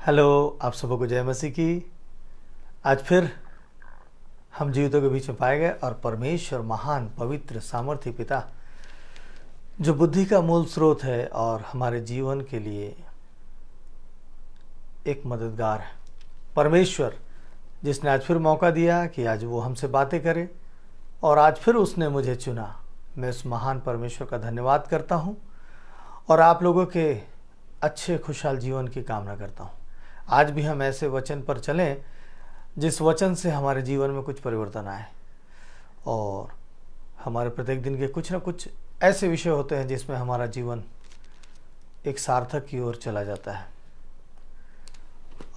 Hello, आप सबको को जय मसीह की। आज फिर हम जीवितों के बीच में पाए गए और परमेश्वर महान पवित्र सामर्थ्य पिता जो बुद्धि का मूल स्रोत है और हमारे जीवन के लिए एक मददगार है। परमेश्वर जिसने आज फिर मौका दिया कि आज वो हमसे बातें करे और आज फिर उसने मुझे चुना। मैं उस महान परमेश्वर का धन्यवाद करता हूँ और आप लोगों के अच्छे खुशहाल जीवन की कामना करता हूँ। आज भी हम ऐसे वचन पर चलें जिस वचन से हमारे जीवन में कुछ परिवर्तन आए और हमारे प्रत्येक दिन के कुछ न कुछ ऐसे विषय होते हैं जिसमें हमारा जीवन एक सार्थक की ओर चला जाता है।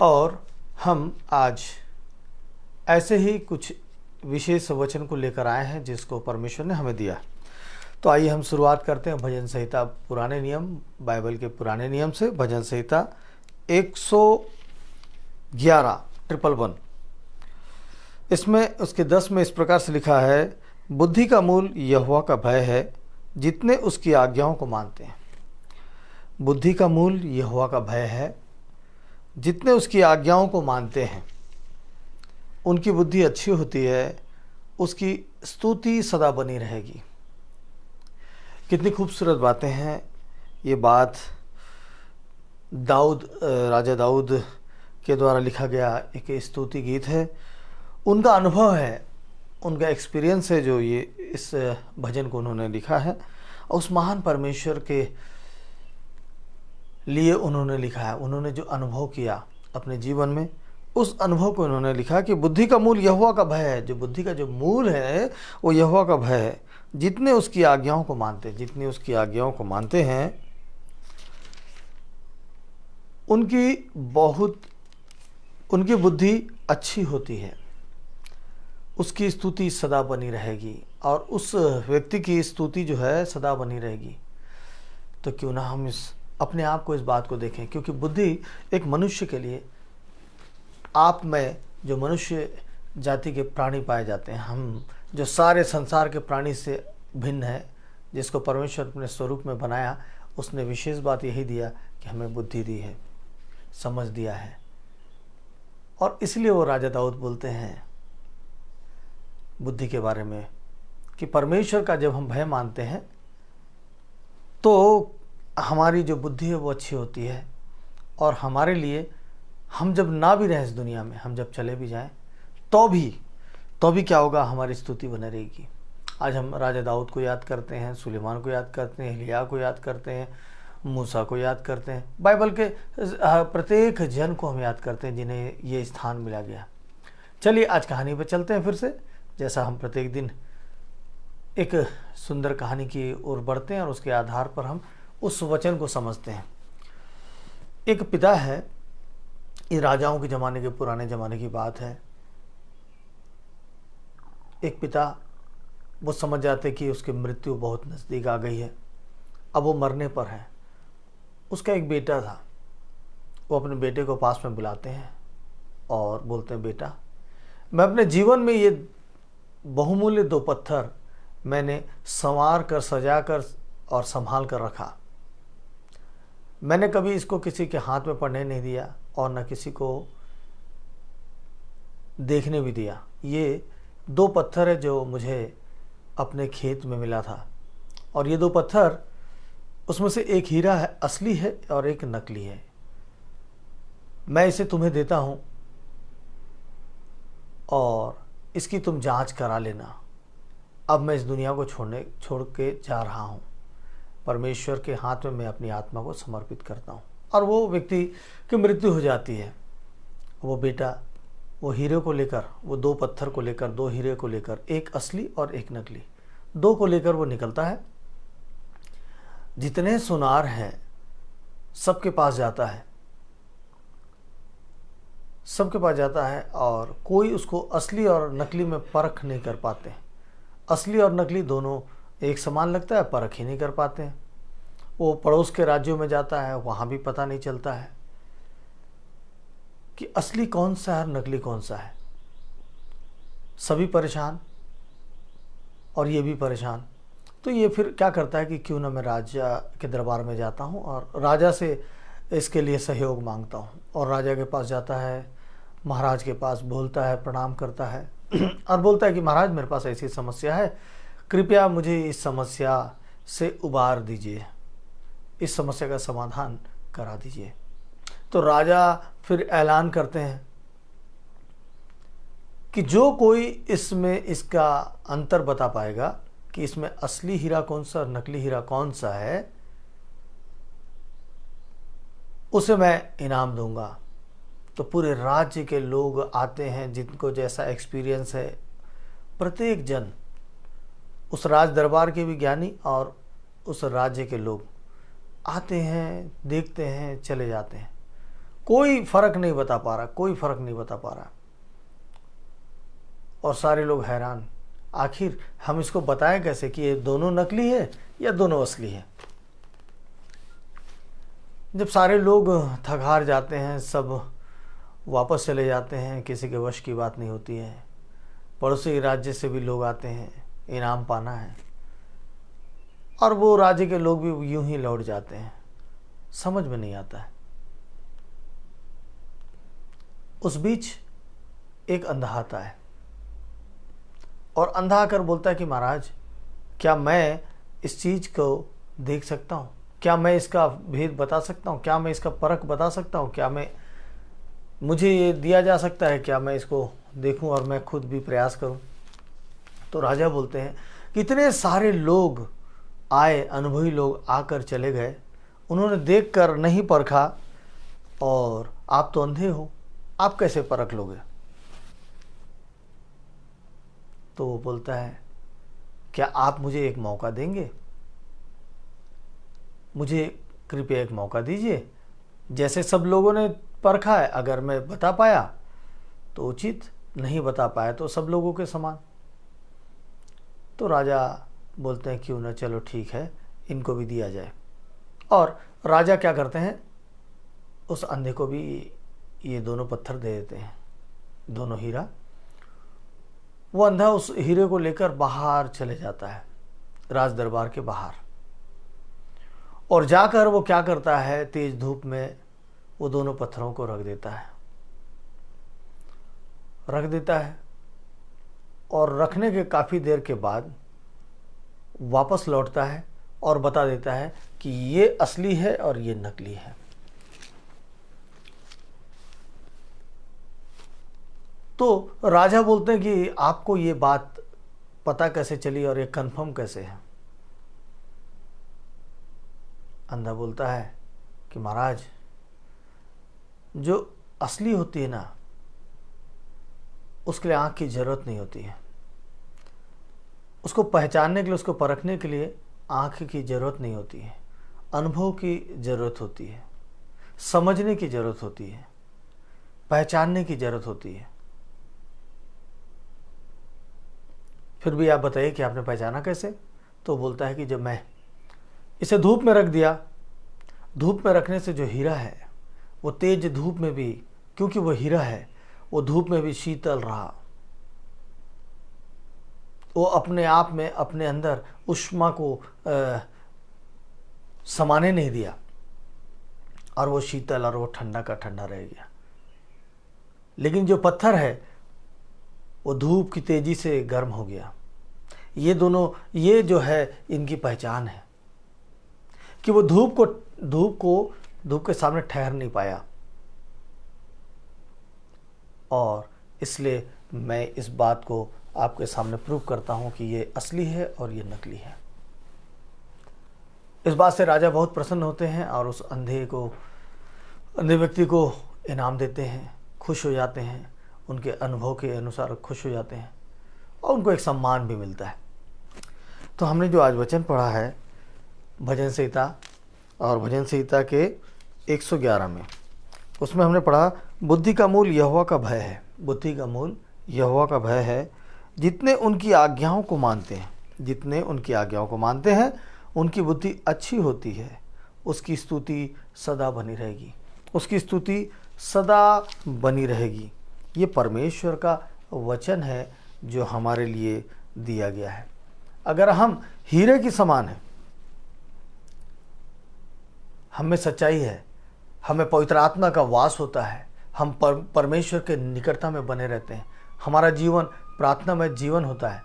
और हम आज ऐसे ही कुछ विशेष वचन को लेकर आए हैं जिसको परमेश्वर ने हमें दिया। तो आइए हम शुरुआत करते हैं भजन संहिता पुराने नियम, बाइबल के पुराने नियम से। भजन संहिता 111 इसमें उसके 10 में इस प्रकार से लिखा है, बुद्धि का मूल यहोवा का भय है, जितने उसकी आज्ञाओं को मानते हैं। बुद्धि का मूल यहोवा का भय है, जितने उसकी आज्ञाओं को मानते हैं। उनकी बुद्धि अच्छी होती है, उसकी स्तुति सदा बनी रहेगी। कितनी खूबसूरत बातें हैं। ये बात राजा दाऊद के द्वारा लिखा गया एक स्तुति गीत है। उनका अनुभव है, उनका एक्सपीरियंस है जो ये इस भजन को उन्होंने लिखा है और उस महान परमेश्वर के लिए उन्होंने लिखा है। उन्होंने जो अनुभव किया अपने जीवन में, उस अनुभव को उन्होंने लिखा कि बुद्धि का मूल यहोवा का भय है। जो बुद्धि का जो मूल है वो यहोवा का भय है, जितने उसकी आज्ञाओं को मानते हैं। जितने उसकी आज्ञाओं को मानते हैं उनकी बुद्धि अच्छी होती है, उसकी स्तुति सदा बनी रहेगी और उस व्यक्ति की स्तुति जो है सदा बनी रहेगी। तो क्यों ना हम अपने आप को इस बात को देखें, क्योंकि बुद्धि एक मनुष्य के लिए, आप में जो मनुष्य जाति के प्राणी पाए जाते हैं, हम जो सारे संसार के प्राणी से भिन्न है, जिसको परमेश्वर अपने स्वरूप में बनाया, उसने विशेष बात यही दिया कि हमें बुद्धि दी है, समझ दिया है। और इसलिए वो राजा दाऊद बोलते हैं बुद्धि के बारे में कि परमेश्वर का जब हम भय मानते हैं तो हमारी जो बुद्धि है वो अच्छी होती है। और हमारे लिए, हम जब ना भी रहें इस दुनिया में, हम जब चले भी जाएं तो भी क्या होगा, हमारी स्तुति बने रहेगी। आज हम राजा दाऊद को याद करते हैं, सुलेमान को याद करते हैं, एलिय्याह को याद करते हैं, मूसा को याद करते हैं। बाइबल के प्रत्येक जन को हम याद करते हैं जिन्हें ये स्थान मिला गया। चलिए आज कहानी पर चलते हैं फिर से, जैसा हम प्रत्येक दिन एक सुंदर कहानी की ओर बढ़ते हैं और उसके आधार पर हम उस वचन को समझते हैं। एक पिता है, ये राजाओं के ज़माने के, पुराने ज़माने की बात है। एक पिता, वो समझ जाते कि उसकी मृत्यु बहुत नज़दीक आ गई है, अब वो मरने पर है। उसका एक बेटा था। वो अपने बेटे को पास में बुलाते हैं और बोलते हैं, बेटा, मैं अपने जीवन में ये बहुमूल्य 2 पत्थर मैंने संवार कर, सजा कर और संभाल कर रखा। मैंने कभी इसको किसी के हाथ में पड़ने नहीं दिया और न किसी को देखने भी दिया। ये 2 पत्थर है जो मुझे अपने खेत में मिला था, और ये 2 पत्थर, उसमें से एक हीरा है, असली है, और एक नकली है। मैं इसे तुम्हें देता हूँ और इसकी तुम जांच करा लेना। अब मैं इस दुनिया को छोड़ के जा रहा हूँ। परमेश्वर के हाथ में मैं अपनी आत्मा को समर्पित करता हूँ। और वो व्यक्ति की मृत्यु हो जाती है। वो बेटा वो हीरे को लेकर, वो 2 पत्थर को लेकर, 2 हीरे को लेकर, एक असली और एक नकली, 2 को लेकर वो निकलता है। जितने सुनार हैं सबके पास जाता है, सबके पास जाता है, और कोई उसको असली और नकली में परख नहीं कर पाते। असली और नकली दोनों एक समान लगता है, परख ही नहीं कर पाते हैं। वो पड़ोस के राज्यों में जाता है, वहाँ भी पता नहीं चलता है कि असली कौन सा है और नकली कौन सा है। सभी परेशान और ये भी परेशान। तो ये फिर क्या करता है कि क्यों ना मैं राजा के दरबार में जाता हूँ और राजा से इसके लिए सहयोग मांगता हूँ। और राजा के पास जाता है, महाराज के पास बोलता है, प्रणाम करता है और बोलता है कि महाराज मेरे पास ऐसी समस्या है, कृपया मुझे इस समस्या से उबार दीजिए, इस समस्या का समाधान करा दीजिए। तो राजा फिर ऐलान करते हैं कि जो कोई इसमें इसका अंतर बता पाएगा कि इसमें असली हीरा कौन सा और नकली हीरा कौन सा है, उसे मैं इनाम दूंगा। तो पूरे राज्य के लोग आते हैं जिनको जैसा एक्सपीरियंस है, प्रत्येक जन, उस राज दरबार के विज्ञानी और उस राज्य के लोग आते हैं, देखते हैं, चले जाते हैं। कोई फर्क नहीं बता पा रहा, कोई फर्क नहीं बता पा रहा। और सारे लोग हैरान, आखिर हम इसको बताएं कैसे कि ये दोनों नकली है या दोनों असली है। जब सारे लोग थक हार जाते हैं, सब वापस चले जाते हैं, किसी के वश की बात नहीं होती है। पड़ोसी राज्य से भी लोग आते हैं, इनाम पाना है, और वो राज्य के लोग भी यूं ही लौट जाते हैं। समझ में नहीं आता है। उस बीच एक अंधा आता है और अंधा आकर बोलता है कि महाराज, क्या मैं इस चीज़ को देख सकता हूँ? क्या मैं इसका भेद बता सकता हूँ? क्या मैं इसका परख बता सकता हूँ? क्या मुझे ये दिया जा सकता है? क्या मैं इसको देखूं और मैं खुद भी प्रयास करूं? तो राजा बोलते हैं कि इतने सारे लोग आए, अनुभवी लोग आकर चले गए, उन्होंने देखकर नहीं परखा, और आप तो अंधे हो, आप कैसे परख लोगे? तो वो बोलता है, क्या आप मुझे एक मौका देंगे? मुझे कृपया एक मौका दीजिए। जैसे सब लोगों ने परखा है, अगर मैं बता पाया तो उचित, नहीं बता पाया तो सब लोगों के समान। तो राजा बोलते हैं क्यों ना, चलो ठीक है, इनको भी दिया जाए। और राजा क्या करते हैं, उस अंधे को भी ये दोनों पत्थर दे देते हैं, दोनों हीरा। वो अंधा उस हीरे को लेकर बाहर चले जाता है, राज दरबार के बाहर, और जाकर वो क्या करता है, तेज धूप में वो दोनों पत्थरों को रख देता है, और रखने के काफ़ी देर के बाद वापस लौटता है और बता देता है कि ये असली है और ये नकली है। तो राजा बोलते हैं कि आपको ये बात पता कैसे चली और ये कंफर्म कैसे है? अंधा बोलता है कि महाराज, जो असली होती है ना, उसके लिए आँख की ज़रूरत नहीं होती है। उसको पहचानने के लिए, उसको परखने के लिए आँख की ज़रूरत नहीं होती है, अनुभव की ज़रूरत होती है, समझने की ज़रूरत होती है, पहचानने की ज़रूरत होती है। फिर भी आप बताइए कि आपने पहचाना कैसे? तो बोलता है कि जब मैं इसे धूप में रख दिया, धूप में रखने से जो हीरा है वो तेज धूप में भी, क्योंकि वो हीरा है, वो धूप में भी शीतल रहा। वो अपने आप में, अपने अंदर ऊष्मा को समाने नहीं दिया, और वो शीतल और वो ठंडा का ठंडा रह गया। लेकिन जो पत्थर है वो धूप की तेजी से गर्म हो गया। ये दोनों, ये जो है, इनकी पहचान है कि वो धूप के सामने ठहर नहीं पाया, और इसलिए मैं इस बात को आपके सामने प्रूव करता हूं कि ये असली है और ये नकली है। इस बात से राजा बहुत प्रसन्न होते हैं और उस अंधे व्यक्ति को इनाम देते हैं, खुश हो जाते हैं, उनके अनुभव के अनुसार खुश हो जाते हैं, और उनको एक सम्मान भी मिलता है। तो हमने जो आज वचन पढ़ा है भजन संहिता, और भजन संहिता के 111 में, उसमें हमने पढ़ा बुद्धि का मूल यहोवा का भय है। बुद्धि का मूल यहोवा का भय है। जितने उनकी आज्ञाओं को मानते हैं, जितने उनकी आज्ञाओं को मानते हैं, उनकी बुद्धि अच्छी होती है, उसकी स्तुति सदा बनी रहेगी, उसकी स्तुति सदा बनी रहेगी। ये परमेश्वर का वचन है जो हमारे लिए दिया गया है। अगर हम हीरे की समान हैं, हम में सच्चाई है, हमें पवित्र आत्मा का वास होता है, हम परमेश्वर के निकटता में बने रहते हैं, हमारा जीवन प्रार्थना में जीवन होता है,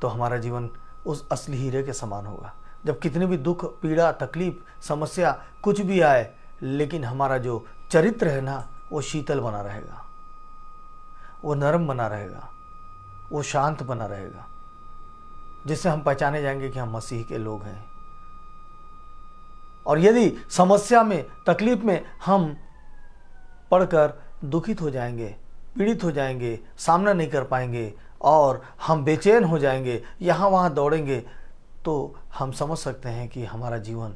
तो हमारा जीवन उस असली हीरे के समान होगा। जब कितने भी दुख, पीड़ा, तकलीफ, समस्या कुछ भी आए, लेकिन हमारा जो चरित्र है ना, वो शीतल बना रहेगा, वो नरम बना रहेगा, वो शांत बना रहेगा, जिससे हम पहचाने जाएंगे कि हम मसीह के लोग हैं। और यदि समस्या में, तकलीफ में हम पढ़कर दुखित हो जाएंगे, पीड़ित हो जाएंगे, सामना नहीं कर पाएंगे और हम बेचैन हो जाएंगे, यहाँ वहाँ दौड़ेंगे, तो हम समझ सकते हैं कि हमारा जीवन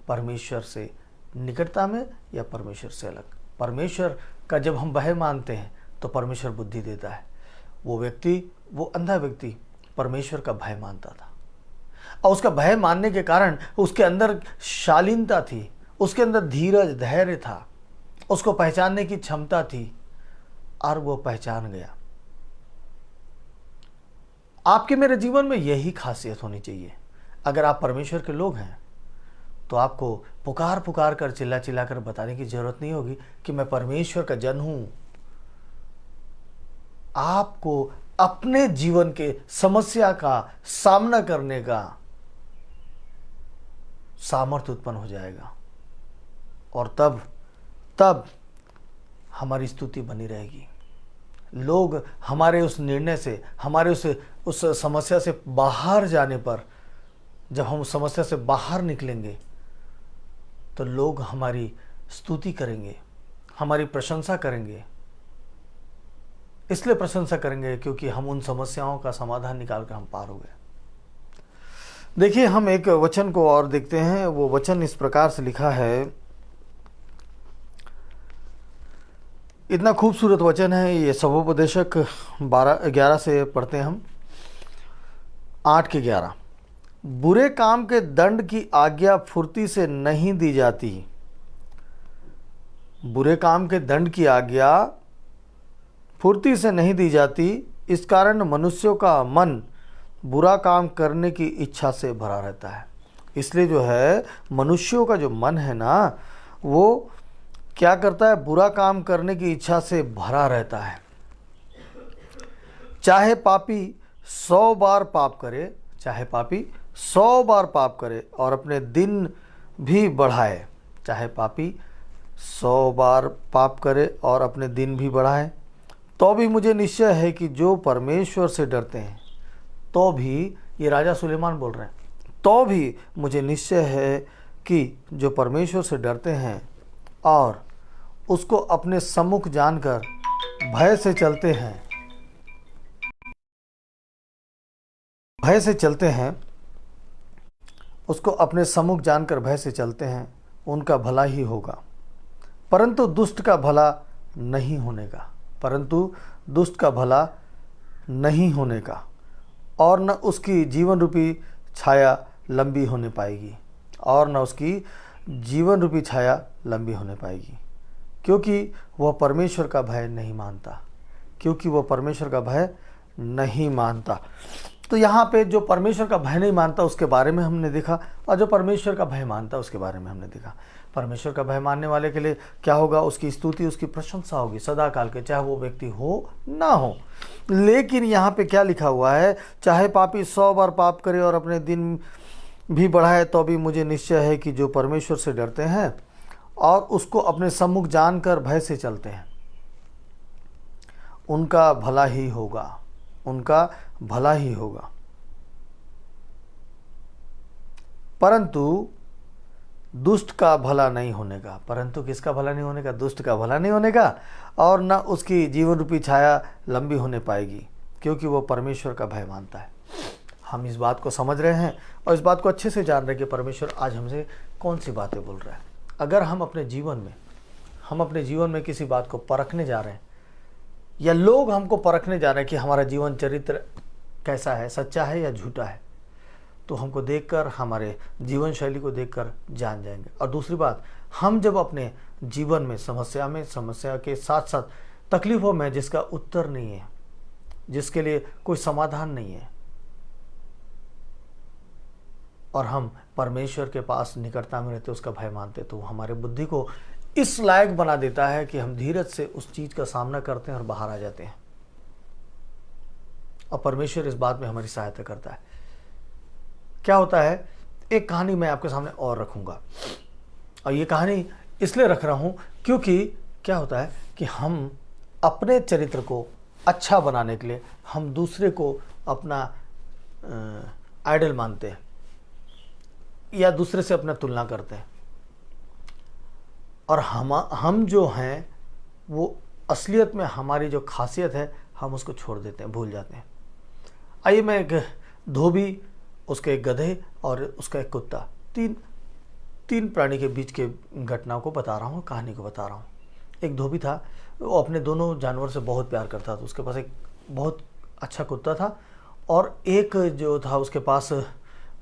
परमेश्वर से निकटता में या परमेश्वर से अलग। परमेश्वर का जब हम भय मानते हैं तो परमेश्वर बुद्धि देता है। वो व्यक्ति, वो अंधा व्यक्ति परमेश्वर का भय मानता था, और उसका भय मानने के कारण उसके अंदर शालीनता थी, उसके अंदर धीरज, धैर्य था, उसको पहचानने की क्षमता थी, और वो पहचान गया। आपके मेरे जीवन में यही खासियत होनी चाहिए। अगर आप परमेश्वर के लोग हैं तो आपको पुकार पुकार कर, चिल्ला चिल्ला कर बताने की जरूरत नहीं होगी कि मैं परमेश्वर का जन हूं। आपको अपने जीवन के समस्या का सामना करने का सामर्थ्य उत्पन्न हो जाएगा, और तब हमारी स्तुति बनी रहेगी। लोग हमारे उस निर्णय से, हमारे उस समस्या से बाहर जाने पर, जब हम उस समस्या से बाहर निकलेंगे तो लोग हमारी स्तुति करेंगे, हमारी प्रशंसा करेंगे। इसलिए प्रशंसा करेंगे क्योंकि हम उन समस्याओं का समाधान निकाल कर हम पार हो गए। देखिए, हम एक वचन को और देखते हैं। वो वचन इस प्रकार से लिखा है, इतना खूबसूरत वचन है ये। सबोपदेशक 11 से पढ़ते हैं हम, 8 के 11। बुरे काम के दंड की आज्ञा फुर्ती से नहीं दी जाती। बुरे काम के दंड की आज्ञा फुर्ती से नहीं दी जाती, इस कारण मनुष्यों का मन बुरा काम करने की इच्छा से भरा रहता है। इसलिए जो है, मनुष्यों का जो मन है ना, वो क्या करता है? बुरा काम करने की इच्छा से भरा रहता है। चाहे पापी 100 बार पाप करे, चाहे पापी 100 बार पाप करे और अपने दिन भी बढ़ाए, चाहे पापी 100 बार पाप करे और अपने दिन भी बढ़ाए, तो भी मुझे निश्चय है कि जो परमेश्वर से डरते हैं, तो भी, ये राजा सुलेमान बोल रहे हैं, तो भी मुझे निश्चय है कि जो परमेश्वर से डरते हैं और उसको अपने सम्मुख जानकर भय से चलते हैं, भय से चलते हैं, उसको अपने सम्मुख जानकर भय से चलते हैं, उनका भला ही होगा। परंतु दुष्ट का भला नहीं होने का, परंतु दुष्ट का भला नहीं होने का, और न उसकी जीवन रूपी छाया लंबी होने पाएगी, और न उसकी जीवन रूपी छाया लंबी होने पाएगी, क्योंकि वह परमेश्वर का भय नहीं मानता, क्योंकि वह परमेश्वर का भय नहीं मानता। तो यहाँ पे जो परमेश्वर का भय नहीं मानता उसके बारे में हमने देखा, और जो परमेश्वर का भय मानता उसके बारे में हमने देखा। परमेश्वर का भय मानने वाले के लिए क्या होगा? उसकी स्तुति, उसकी प्रशंसा होगी सदा काल के, चाहे वो व्यक्ति हो ना हो। लेकिन यहाँ पे क्या लिखा हुआ है? चाहे पापी 100 बार पाप करे और अपने दिन भी बढ़ाए, तो भी मुझे निश्चय है कि जो परमेश्वर से डरते हैं और उसको अपने सम्मुख जानकर भय से चलते हैं, उनका भला ही होगा, उनका भला ही होगा। परंतु दुष्ट का भला नहीं होने का। परंतु किसका भला नहीं होने का? दुष्ट का भला नहीं होने का, और न उसकी जीवन रूपी छाया लंबी होने पाएगी, क्योंकि वो परमेश्वर का भय मानता है। हम इस बात को समझ रहे हैं और इस बात को अच्छे से जान रहे हैं कि परमेश्वर आज हमसे कौन सी बातें बोल रहा है। अगर हम अपने जीवन में किसी बात को परखने जा रहे हैं, या लोग हमको परखने जा रहे हैं कि हमारा जीवन चरित्र कैसा है, सच्चा है या झूठा है, तो हमको देखकर, हमारे जीवन शैली को देखकर जान जाएंगे। और दूसरी बात, हम जब अपने जीवन में समस्या के साथ साथ तकलीफ़ों में जिसका उत्तर नहीं है, जिसके लिए कोई समाधान नहीं है, और हम परमेश्वर के पास निकटता में रहते उसका भय मानते, तो हमारे बुद्धि को इस लायक बना देता है कि हम धीरज से उस चीज़ का सामना करते हैं और बाहर आ जाते हैं। और परमेश्वर इस बात में हमारी सहायता करता है। क्या होता है, एक कहानी मैं आपके सामने और रखूंगा, और ये कहानी इसलिए रख रहा हूं क्योंकि क्या होता है कि हम अपने चरित्र को अच्छा बनाने के लिए हम दूसरे को अपना आइडल मानते हैं या दूसरे से अपना तुलना करते हैं, और हम जो हैं वो असलियत में हमारी जो खासियत है हम उसको छोड़ देते हैं, भूल जाते हैं। आइए मैं एक धोबी, उसके एक गधे और उसका एक कुत्ता, तीन प्राणी के बीच के घटनाओं को बता रहा हूँ, कहानी को बता रहा हूँ। एक धोबी था, वो अपने दोनों जानवर से बहुत प्यार करता था। उसके पास एक बहुत अच्छा कुत्ता था और एक जो था उसके पास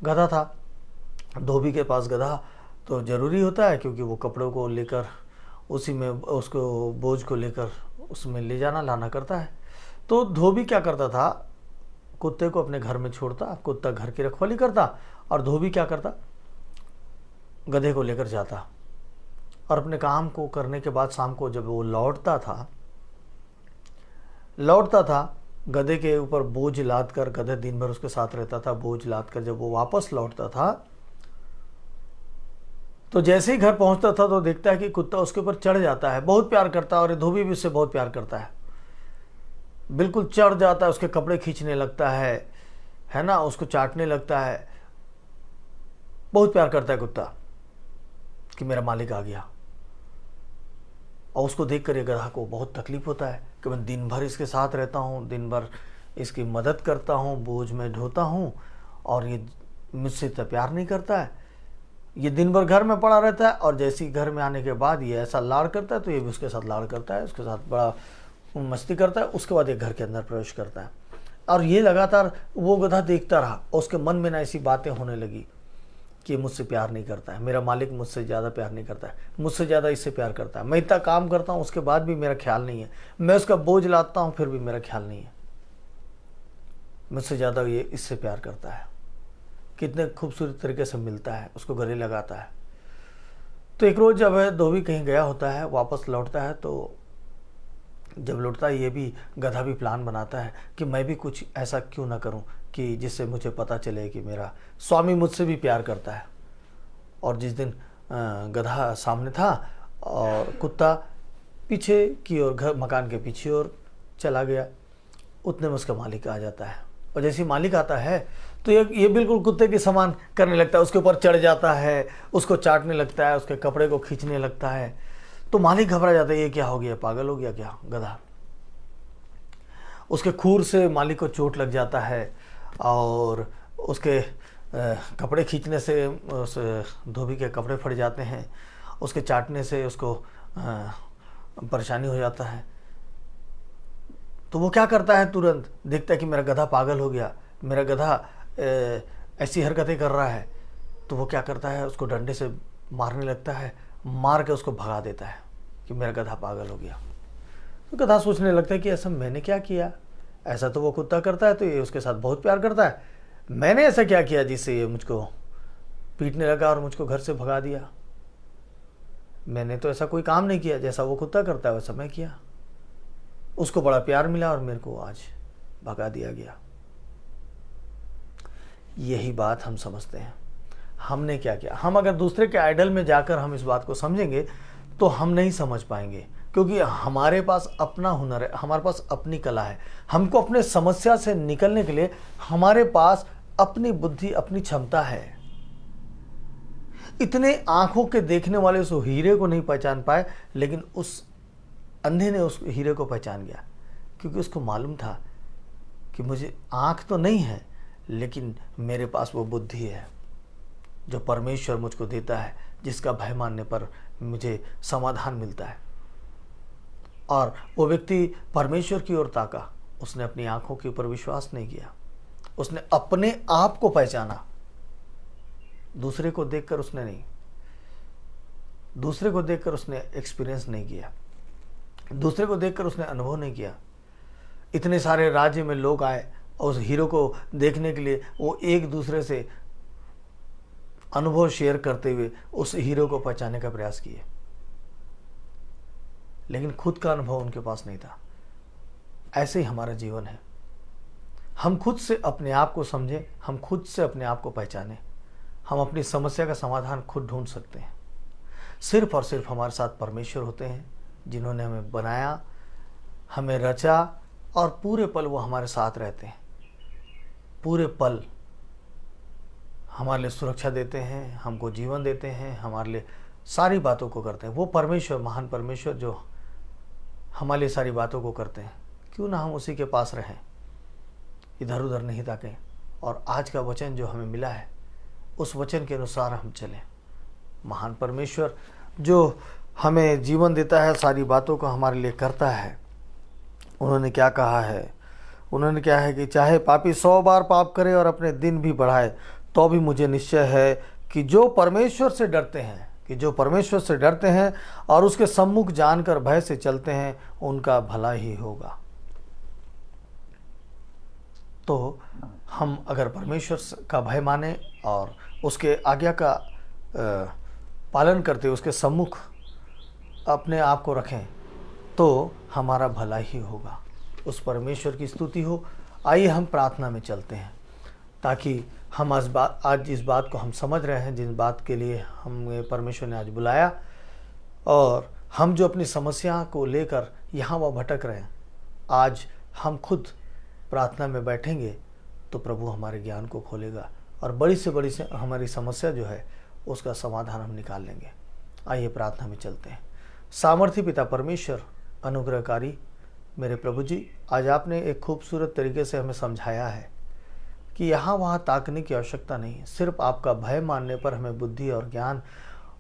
गधा था। धोबी के पास गधा तो ज़रूरी होता है क्योंकि वो कपड़ों को लेकर उसी में उसको बोझ को लेकर उसमें ले जाना लाना करता है। तो धोबी क्या करता था, कुत्ते को अपने घर में छोड़ता, कुत्ता घर की रखवाली करता, और धोबी क्या करता, गधे को लेकर जाता। और अपने काम को करने के बाद शाम को जब वो लौटता था गधे के ऊपर बोझ लाद कर, गधे दिन भर उसके साथ रहता था, बोझ लाद कर जब वो वापस लौटता था तो जैसे ही घर पहुंचता था तो देखता है कि कुत्ता उसके ऊपर चढ़ जाता है, बहुत प्यार करता है, और धोबी भी उससे बहुत प्यार करता है, बिल्कुल चढ़ जाता है, उसके कपड़े खींचने लगता है ना, उसको चाटने लगता है, बहुत प्यार करता है कुत्ता कि मेरा मालिक आ गया। और उसको देखकर ये गधा को बहुत तकलीफ होता है कि मैं दिन भर इसके साथ रहता हूँ, दिन भर इसकी मदद करता हूँ, बोझ में ढोता हूँ, और ये मुझसे इतना प्यार नहीं करता है। ये दिन भर घर में पड़ा रहता है और जैसे ही घर में आने के बाद ये ऐसा लाड़ करता है तो ये भी उसके साथ लाड़ करता है, उसके साथ बड़ा मस्ती करता है। उसके बाद ये घर के अंदर प्रवेश करता है और ये लगातार वो गधा देखता रहा और उसके मन में ना ऐसी बातें होने लगी कि मुझसे प्यार नहीं करता है, मेरा मालिक मुझसे ज़्यादा प्यार नहीं करता है, मुझसे ज़्यादा इससे प्यार करता है, मैं इतना काम करता हूँ उसके बाद भी मेरा ख्याल नहीं है, मैं उसका बोझ लाता हूँ फिर भी मेरा ख्याल नहीं है, मुझसे ज़्यादा ये इससे प्यार करता है, कितने खूबसूरत तरीके से मिलता है, उसको गले लगाता है। तो एक रोज़ जब धोबी कहीं गया होता है, वापस लौटता है, तो जब लौटता है ये भी गधा भी प्लान बनाता है कि मैं भी कुछ ऐसा क्यों ना करूं कि जिससे मुझे पता चले कि मेरा स्वामी मुझसे भी प्यार करता है। और जिस दिन गधा सामने था और कुत्ता पीछे की ओर, घर मकान के पीछे ओर चला गया, उतने में उसका मालिक आ जाता है। और जैसे मालिक आता है तो ये बिल्कुल कुत्ते के समान करने लगता है, उसके ऊपर चढ़ जाता है, उसको चाटने लगता है, उसके कपड़े को खींचने लगता है। तो मालिक घबरा जाता है, ये क्या हो गया, पागल हो गया क्या गधा। उसके खूर से मालिक को चोट लग जाता है और उसके कपड़े खींचने से उस धोबी के कपड़े फट जाते हैं, उसके चाटने से उसको परेशानी हो जाता है। तो वो क्या करता है, तुरंत देखता है कि मेरा गधा पागल हो गया, मेरा गधा ऐसी हरकतें कर रहा है। तो वो क्या करता है, उसको डंडे से मारने लगता है, मार के उसको भगा देता है कि मेरा गधा पागल हो गया। तो गधा सोचने लगता है कि ऐसा मैंने क्या किया, ऐसा तो वो कुत्ता करता है, तो ये उसके साथ बहुत प्यार करता है, मैंने ऐसा क्या किया जिससे ये मुझको पीटने लगा और मुझको घर से भगा दिया। मैंने तो ऐसा कोई काम नहीं किया, जैसा वो कुत्ता करता है वैसा मैं किया, उसको बड़ा प्यार मिला और मेरे को आज भगा दिया गया। यही बात हम समझते हैं, हमने क्या किया। हम अगर दूसरे के आइडल में जाकर हम इस बात को समझेंगे तो हम नहीं समझ पाएंगे, क्योंकि हमारे पास अपना हुनर है, हमारे पास अपनी कला है। हमको अपने समस्या से निकलने के लिए हमारे पास अपनी बुद्धि, अपनी क्षमता है। इतने आंखों के देखने वाले उस हीरे को नहीं पहचान पाए, लेकिन उस अंधे ने उस हीरे को पहचान गया, क्योंकि उसको मालूम था कि मुझे आंख तो नहीं है लेकिन मेरे पास वो बुद्धि है जो परमेश्वर मुझको देता है, जिसका भय मानने पर मुझे समाधान मिलता है। और वो व्यक्ति परमेश्वर की ओर ताका, उसने अपनी आंखों के ऊपर विश्वास नहीं किया, उसने अपने आप को पहचाना, दूसरे को देखकर उसने नहीं, दूसरे को देखकर उसने एक्सपीरियंस नहीं किया, दूसरे को देखकर उसने अनुभव नहीं किया। इतने सारे राज्य में लोग आए और उस हीरो को देखने के लिए, वो एक दूसरे से अनुभव शेयर करते हुए उस हीरो को पहचानने का प्रयास किए, लेकिन खुद का अनुभव उनके पास नहीं था। ऐसे ही हमारा जीवन है। हम खुद से अपने आप को समझें, हम खुद से अपने आप को पहचानें, हम अपनी समस्या का समाधान खुद ढूंढ सकते हैं। सिर्फ और सिर्फ हमारे साथ परमेश्वर होते हैं, जिन्होंने हमें बनाया, हमें रचा, और पूरे पल वो हमारे साथ रहते हैं। पूरे पल हमारे लिए सुरक्षा देते हैं, हमको जीवन देते हैं, हमारे लिए सारी बातों को करते हैं। वो परमेश्वर, महान परमेश्वर जो हमारे लिए सारी बातों को करते हैं, क्यों ना हम उसी के पास रहें, इधर उधर नहीं ताकें, और आज का वचन जो हमें मिला है उस वचन के अनुसार हम चलें। महान परमेश्वर जो हमें जीवन देता है, सारी बातों को हमारे लिए करता है, उन्होंने क्या कहा है? उन्होंने क्या है कि चाहे पापी 100 बार पाप करे और अपने दिन भी बढ़ाए, तो भी मुझे निश्चय है कि जो परमेश्वर से डरते हैं और उसके सम्मुख जानकर भय से चलते हैं, उनका भला ही होगा। तो हम अगर परमेश्वर का भय माने और उसके आज्ञा का पालन करते, उसके सम्मुख अपने आप को रखें, तो हमारा भला ही होगा। उस परमेश्वर की स्तुति हो। आइए हम प्रार्थना में चलते हैं, ताकि हम आज इस बात को हम समझ रहे हैं, जिन बात के लिए हमें परमेश्वर ने आज बुलाया, और हम जो अपनी समस्या को लेकर यहाँ वहाँ भटक रहे हैं, आज हम खुद प्रार्थना में बैठेंगे तो प्रभु हमारे ज्ञान को खोलेगा और बड़ी से बड़ी हमारी समस्या जो है उसका समाधान हम निकाल लेंगे। आइए प्रार्थना में चलते हैं। सामर्थी पिता परमेश्वर, अनुग्रहकारी मेरे प्रभु जी, आज आपने एक खूबसूरत तरीके से हमें समझाया है कि यहाँ वहाँ ताकने की आवश्यकता नहीं है। सिर्फ आपका भय मानने पर हमें बुद्धि और ज्ञान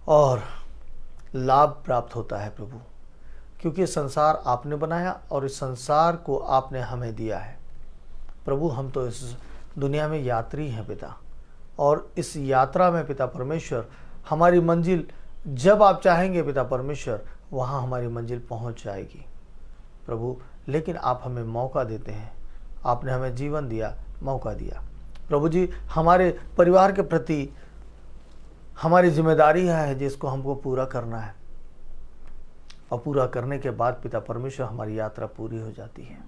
और लाभ प्राप्त होता है प्रभु, क्योंकि संसार आपने बनाया और इस संसार को आपने हमें दिया है प्रभु। हम तो इस दुनिया में यात्री हैं पिता, और इस यात्रा में पिता परमेश्वर हमारी मंजिल जब आप चाहेंगे पिता परमेश्वर, वहाँ हमारी मंजिल पहुँच जाएगी प्रभु। लेकिन आप हमें मौका देते हैं, आपने हमें जीवन दिया, मौका दिया प्रभु जी। हमारे परिवार के प्रति हमारी जिम्मेदारी है जिसको हमको पूरा करना है, और पूरा करने के बाद पिता परमेश्वर हमारी यात्रा पूरी हो जाती है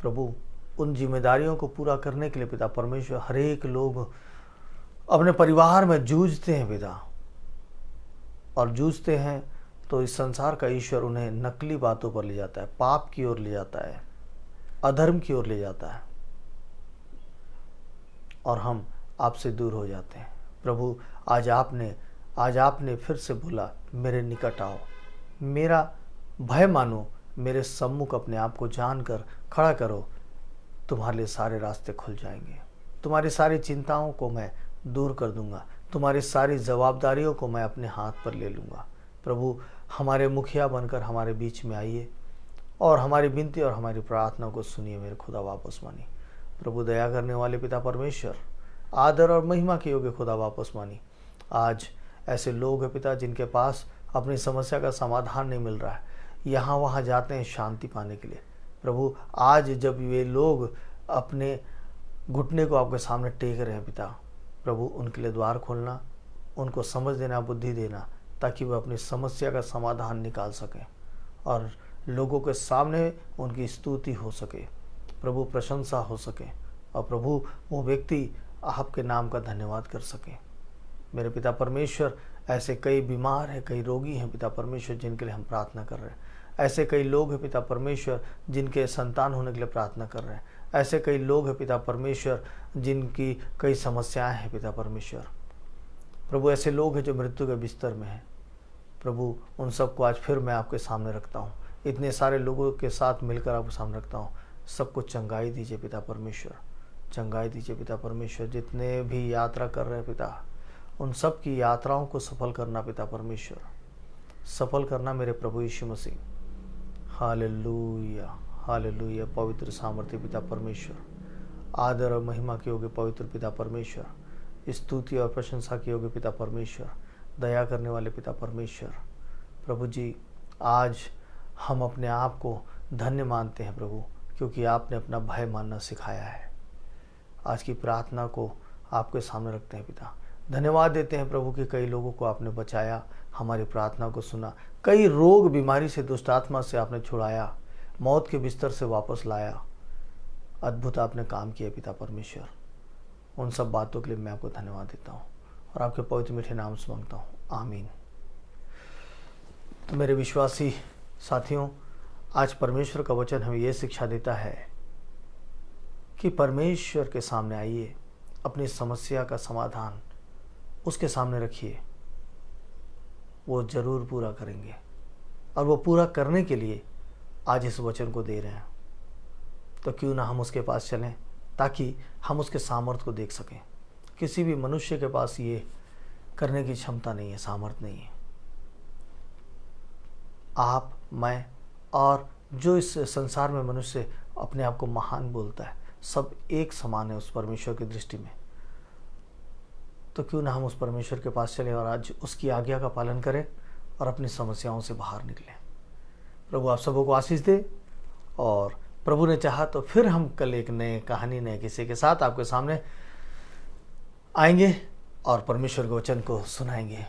प्रभु। उन जिम्मेदारियों को पूरा करने के लिए पिता परमेश्वर हर एक लोग अपने परिवार में जूझते हैं पिता, और जूझते हैं तो इस संसार का ईश्वर उन्हें नकली बातों पर ले जाता है, पाप की ओर ले जाता है, अधर्म की ओर ले जाता है, और हम आपसे दूर हो जाते हैं प्रभु। आज आपने फिर से बोला, मेरे निकट आओ, मेरा भय मानो, मेरे सम्मुख अपने आप को जानकर खड़ा करो, तुम्हारे लिए सारे रास्ते खुल जाएंगे। तुम्हारी सारी चिंताओं को मैं दूर कर दूंगा, तुम्हारी सारी जवाबदारियों को मैं अपने हाथ पर ले लूँगा प्रभु। हमारे मुखिया बनकर हमारे बीच में आइए और हमारी विनती और हमारी प्रार्थना को सुनिए मेरे खुदा वापस मानी प्रभु। दया करने वाले पिता परमेश्वर, आदर और महिमा के योग्य खुदा वापस मानी। आज ऐसे लोग हैं पिता जिनके पास अपनी समस्या का समाधान नहीं मिल रहा है, यहाँ वहाँ जाते हैं शांति पाने के लिए प्रभु। आज जब वे लोग अपने घुटने को आपके सामने टेक रहे हैं पिता प्रभु, उनके लिए द्वार खोलना, उनको समझ देना, बुद्धि देना, ताकि वह अपनी समस्या का समाधान निकाल सकें और लोगों के सामने उनकी स्तुति हो सके प्रभु, प्रशंसा हो सके, और प्रभु वो व्यक्ति आपके नाम का धन्यवाद कर सके। मेरे पिता परमेश्वर, ऐसे कई बीमार हैं, कई रोगी हैं पिता परमेश्वर जिनके लिए हम प्रार्थना कर रहे हैं। ऐसे कई लोग हैं पिता परमेश्वर जिनके संतान होने के लिए प्रार्थना कर रहे हैं। ऐसे कई लोग हैं पिता परमेश्वर जिनकी कई समस्याएं हैं पिता परमेश्वर प्रभु। ऐसे लोग हैं जो मृत्यु के बिस्तर में हैं प्रभु, उन सबको आज फिर मैं आपके सामने रखता हूँ। इतने सारे लोगों के साथ मिलकर आपके सामने रखता हूँ। सबको चंगाई दीजिए पिता परमेश्वर, चंगाई दीजिए पिता परमेश्वर। जितने भी यात्रा कर रहे हैं पिता, उन सब की यात्राओं को सफल करना पिता परमेश्वर, सफल करना मेरे प्रभु यीशु मसीह। Hallelujah, hallelujah. पवित्र सामर्थ्य पिता परमेश्वर, आदर और महिमा के योग्य पवित्र पिता परमेश्वर, स्तुति और प्रशंसा के योग्य पिता परमेश्वर, दया करने वाले पिता परमेश्वर प्रभु जी, आज हम अपने आप को धन्य मानते हैं प्रभु, क्योंकि आपने अपना भय मानना सिखाया है। आज की प्रार्थना को आपके सामने रखते हैं पिता। धन्यवाद देते हैं प्रभु कि कई लोगों को आपने बचाया, हमारी प्रार्थना को सुना, कई रोग बीमारी से, दुष्ट आत्मा से आपने छुड़ाया, मौत के बिस्तर से वापस लाया। अद्भुत आपने काम किया पिता परमेश्वर। उन सब बातों के लिए मैं आपको धन्यवाद देता हूँ और आपके पवित्र मीठे नाम से मांगता हूँ, आमीन। तो मेरे विश्वासी साथियों, आज परमेश्वर का वचन हमें यह शिक्षा देता है कि परमेश्वर के सामने आइए, अपनी समस्या का समाधान उसके सामने रखिए, वो ज़रूर पूरा करेंगे। और वो पूरा करने के लिए आज इस वचन को दे रहे हैं। तो क्यों ना हम उसके पास चलें ताकि हम उसके सामर्थ्य को देख सकें। किसी भी मनुष्य के पास ये करने की क्षमता नहीं है, सामर्थ्य नहीं है। आप, मैं और जो इस संसार में मनुष्य अपने आप को महान बोलता है, सब एक समान है उस परमेश्वर की दृष्टि में। तो क्यों ना हम उस परमेश्वर के पास चलें और आज उसकी आज्ञा का पालन करें और अपनी समस्याओं से बाहर निकलें। प्रभु आप सबों को आशीष दे। और प्रभु ने चाहा तो फिर हम कल एक नए कहानी, नए किस्से के साथ आपके सामने आएंगे और परमेश्वर के वचन को सुनाएंगे।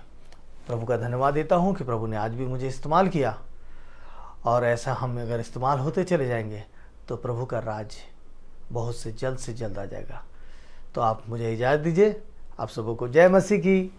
प्रभु का धन्यवाद देता हूँ कि प्रभु ने आज भी मुझे इस्तेमाल किया, और ऐसा हम अगर इस्तेमाल होते चले जाएंगे तो प्रभु का राज बहुत से जल्द आ जाएगा। तो आप मुझे इजाज़त दीजिए। आप सबों को जय मसीह की।